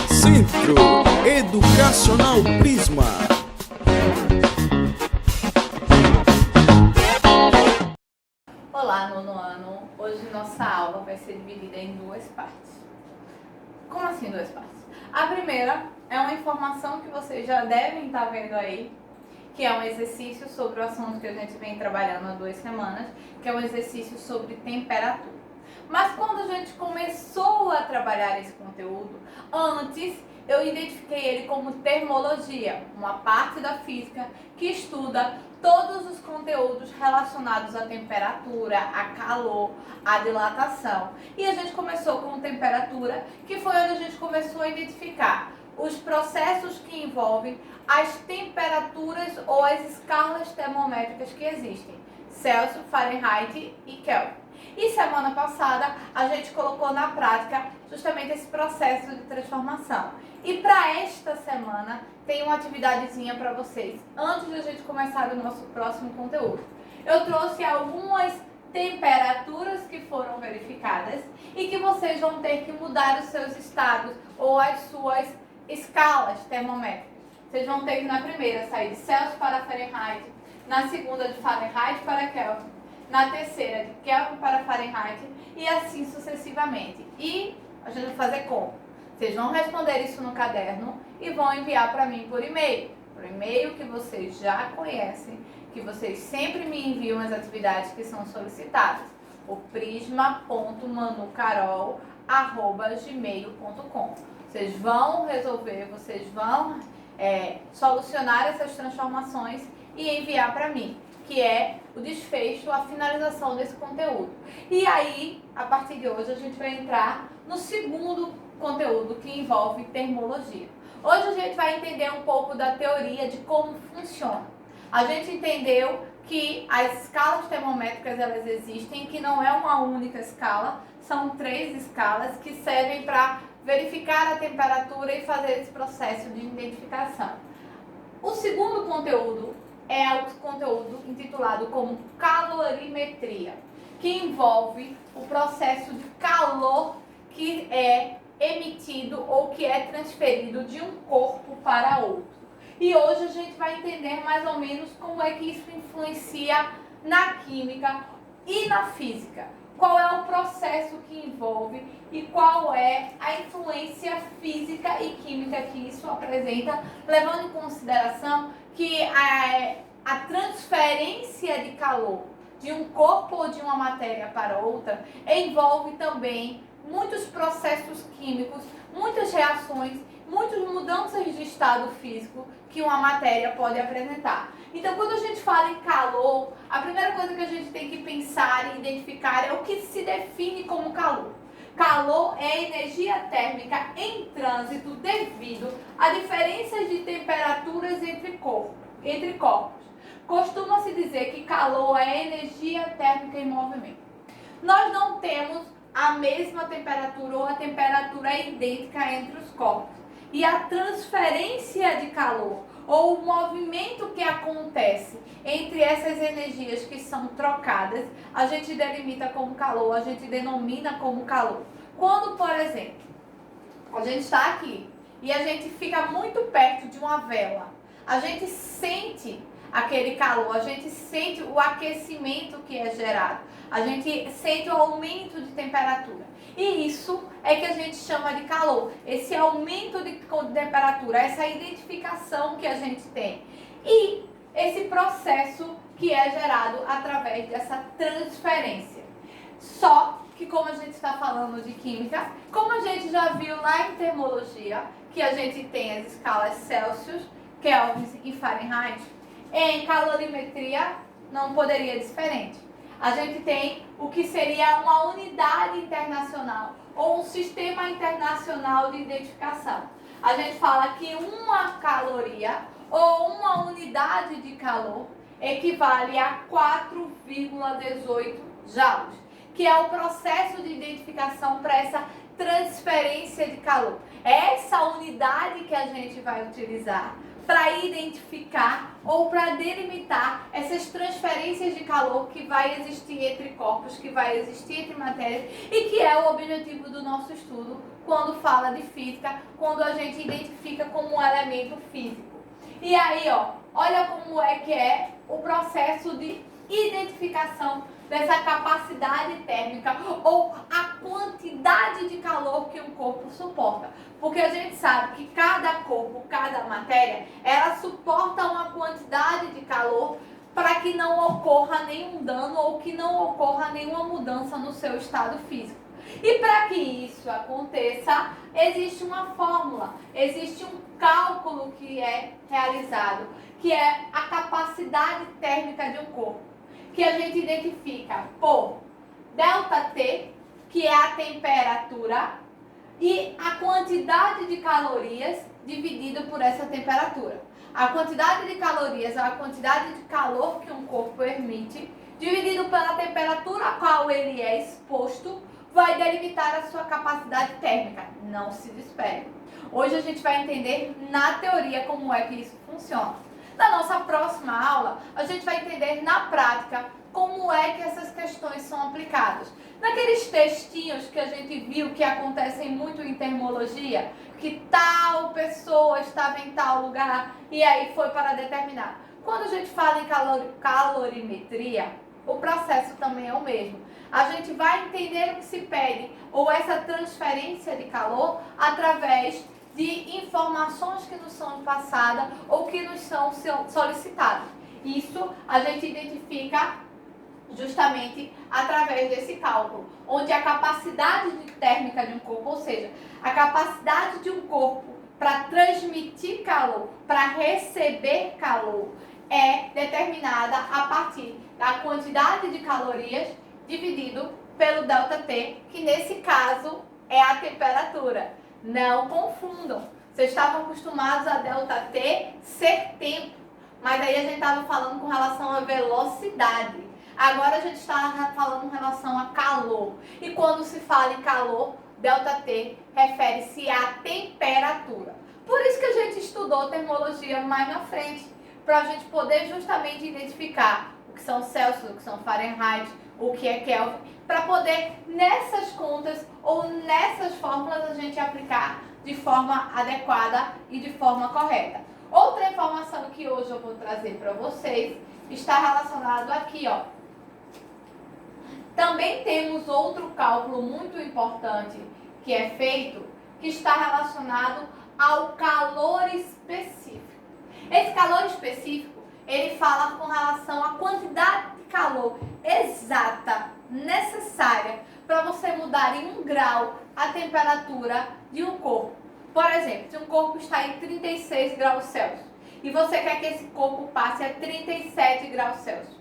Centro Educacional Prisma. Olá, nono ano. Hoje nossa aula vai ser dividida em duas partes. Como assim duas partes? A primeira é uma informação que vocês já devem estar vendo aí, que é um exercício sobre o assunto que a gente vem trabalhando há 2 semanas, que é um exercício sobre temperatura. Mas quando a gente começou a trabalhar esse conteúdo, antes eu identifiquei ele como termologia, uma parte da física que estuda todos os conteúdos relacionados à temperatura, a calor, a dilatação. E a gente começou com temperatura, que foi onde a gente começou a identificar os processos que envolvem as temperaturas ou as escalas termométricas que existem, Celsius, Fahrenheit e Kelvin. E semana passada a gente colocou na prática justamente esse processo de transformação. E para esta semana tem uma atividadezinha para vocês, antes de a gente começar o nosso próximo conteúdo. Eu trouxe algumas temperaturas que foram verificadas e que vocês vão ter que mudar os seus estados ou as suas escalas termométricas. Vocês vão ter que na primeira sair de Celsius para Fahrenheit, na segunda de Fahrenheit para Kelvin, na terceira de Kelvin para Fahrenheit e assim sucessivamente. E a gente vai fazer como? Vocês vão responder isso no caderno e vão enviar para mim por e-mail. Por e-mail que vocês já conhecem, que vocês sempre me enviam as atividades que são solicitadas. O prisma.manucarol@gmail.com. Vocês vão resolver, vocês vão solucionar essas transformações e enviar para mim, que é o desfecho, a finalização desse conteúdo. E aí, a partir de hoje, a gente vai entrar no segundo conteúdo que envolve termologia. Hoje a gente vai entender um pouco da teoria de como funciona. A gente entendeu que as escalas termométricas elas existem, que não é uma única escala, são 3 escalas que servem para verificar a temperatura e fazer esse processo de identificação. O segundo conteúdo é o conteúdo intitulado como calorimetria, que envolve o processo de calor que é emitido ou que é transferido de um corpo para outro. E hoje a gente vai entender mais ou menos como é que isso influencia na química e na física. Qual é o processo que envolve e qual é a influência física e química que isso apresenta, levando em consideração que a transferência de calor de um corpo ou de uma matéria para outra envolve também muitos processos químicos, muitas reações, muitas mudanças de estado físico que uma matéria pode apresentar. Então, quando a gente fala em calor, a primeira coisa que a gente tem que pensar e identificar é o que se define como calor. Calor é energia térmica em trânsito devido a diferenças de temperaturas entre corpos. Costuma-se dizer que calor é energia térmica em movimento. Nós não temos a mesma temperatura ou a temperatura é idêntica entre os corpos. E a transferência de calor ou o movimento que acontece entre essas energias que são trocadas, a gente delimita como calor, a gente denomina como calor. Quando, por exemplo, a gente está aqui e a gente fica muito perto de uma vela, a gente sente aquele calor, a gente sente o aquecimento que é gerado, a gente sente o aumento de temperatura. E isso é que a gente chama de calor, esse aumento de temperatura, essa identificação que a gente tem. E esse processo que é gerado através dessa transferência. Só que como a gente está falando de química, como a gente já viu lá em termologia, que a gente tem as escalas Celsius, Kelvin e Fahrenheit, em calorimetria não poderia ser diferente. A gente tem o que seria uma unidade internacional ou um sistema internacional de identificação. A gente fala que uma caloria ou uma unidade de calor equivale a 4,18 joules, que é o processo de identificação para essa transferência de calor. É essa unidade que a gente vai utilizar para identificar ou para delimitar essas transferências de calor que vai existir entre corpos, que vai existir entre matérias e que é o objetivo do nosso estudo quando fala de física, quando a gente identifica como um elemento físico. E aí, ó, olha como é que é o processo de identificação dessa capacidade térmica ou a quantidade de calor que um corpo suporta. Porque a gente sabe que cada corpo, cada matéria, ela suporta uma quantidade de calor para que não ocorra nenhum dano ou que não ocorra nenhuma mudança no seu estado físico. E para que isso aconteça, existe uma fórmula, existe um cálculo que é realizado, que é a capacidade térmica de um corpo, que a gente identifica por ΔT, que é a temperatura, e a quantidade de calorias dividido por essa temperatura. A quantidade de calorias é a quantidade de calor que um corpo emite, dividido pela temperatura a qual ele é exposto, vai delimitar a sua capacidade térmica. Não se desespere. Hoje a gente vai entender na teoria como é que isso funciona. Na nossa próxima aula, a gente vai entender na prática como é que essas questões são aplicadas. Naqueles textinhos que a gente viu que acontecem muito em termologia, que tal pessoa estava em tal lugar e aí foi para determinar. Quando a gente fala em calorimetria, o processo também é o mesmo. A gente vai entender o que se pede, ou essa transferência de calor, através de informações que nos são passadas ou que nos são solicitadas. Isso a gente identifica justamente através desse cálculo, onde a capacidade térmica de um corpo, ou seja, a capacidade de um corpo para transmitir calor, para receber calor, é determinada a partir da quantidade de calorias dividido pelo ΔT, que nesse caso é a temperatura. Não confundam. Vocês estavam acostumados a ΔT ser tempo, mas aí a gente estava falando com relação à velocidade. Agora a gente está falando com relação a calor. E quando se fala em calor, ΔT refere-se à temperatura. Por isso que a gente estudou termologia mais na frente, para a gente poder justamente identificar o que são Celsius, o que são Fahrenheit, o que é Kelvin, para poder nessas contas ou nessas fórmulas a gente aplicar de forma adequada e de forma correta. Outra informação que hoje eu vou trazer para vocês está relacionado aqui, ó. Também temos outro cálculo muito importante que é feito, que está relacionado ao calor específico. Esse calor específico, ele fala com relação à quantidade de calor exata, necessária, para você mudar em 1 grau a temperatura de um corpo. Por exemplo, se um corpo está em 36 graus Celsius e você quer que esse corpo passe a 37 graus Celsius,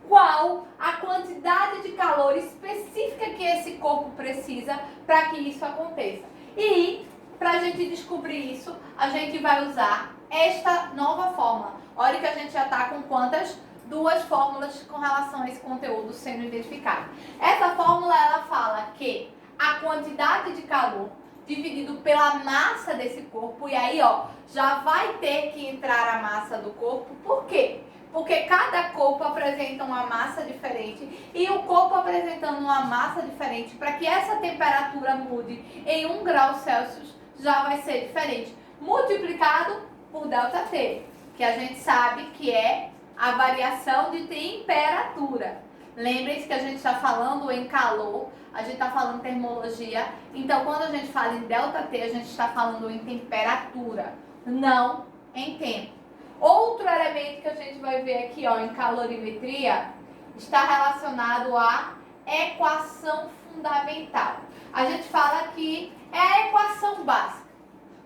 qual a quantidade de calor específica que esse corpo precisa para que isso aconteça? E para a gente descobrir isso, a gente vai usar esta nova fórmula. Olha que a gente já está com quantas? 2 fórmulas com relação a esse conteúdo sendo identificado. Essa fórmula, ela fala que a quantidade de calor dividido pela massa desse corpo, e aí, ó, já vai ter que entrar a massa do corpo. Por quê? Porque cada corpo apresenta uma massa diferente e o corpo apresentando uma massa diferente, para que essa temperatura mude em 1 grau Celsius, já vai ser diferente. Multiplicado por ΔT, que a gente sabe que é a variação de temperatura. Lembrem-se que a gente está falando em calor, a gente está falando em termologia, então quando a gente fala em ΔT, a gente está falando em temperatura, não em tempo. Outro elemento que a gente vai ver aqui, ó, em calorimetria, está relacionado à equação fundamental. A gente fala que é a equação básica.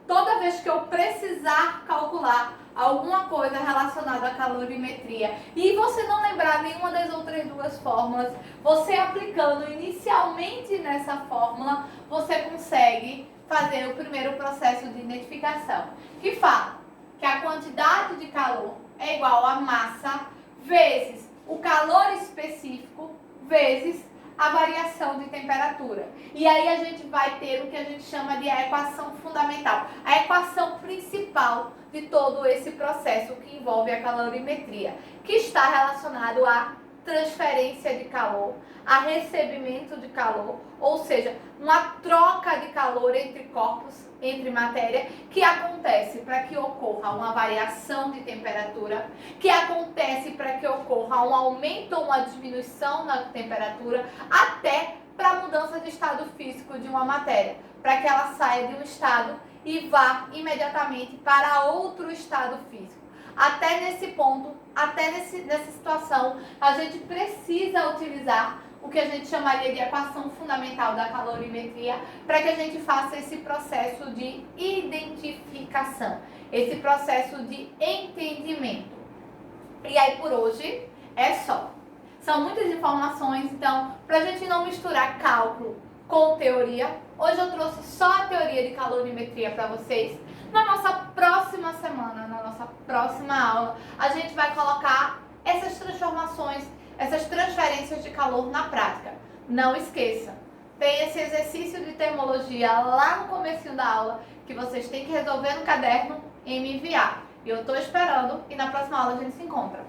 Toda vez que eu precisar calcular alguma coisa relacionada à calorimetria e você não lembrar nenhuma das outras 2 fórmulas, você aplicando inicialmente nessa fórmula, você consegue fazer o primeiro processo de identificação, que fala que a quantidade de calor é igual a massa vezes o calor específico vezes a variação de temperatura. E aí a gente vai ter o que a gente chama de a equação fundamental, a equação principal de todo esse processo que envolve a calorimetria, que está relacionado à transferência de calor, a recebimento de calor, ou seja, uma troca de calor entre corpos, entre matéria, que acontece para que ocorra uma variação de temperatura, que acontece para que ocorra um aumento ou uma diminuição na temperatura, até para a mudança de estado físico de uma matéria, para que ela saia de um estado e vá imediatamente para outro estado físico. Até nesse ponto, nessa situação, a gente precisa utilizar o que a gente chamaria de equação fundamental da calorimetria para que a gente faça esse processo de identificação, esse processo de entendimento. E aí por hoje é só. São muitas informações, então, para a gente não misturar cálculo com teoria, hoje eu trouxe só a teoria de calorimetria para vocês. Na nossa próxima semana, na nossa próxima aula, a gente vai colocar essas transformações, essas transferências de calor na prática. Não esqueça, tem esse exercício de termologia lá no comecinho da aula que vocês têm que resolver no caderno e me enviar. E eu estou esperando e na próxima aula a gente se encontra.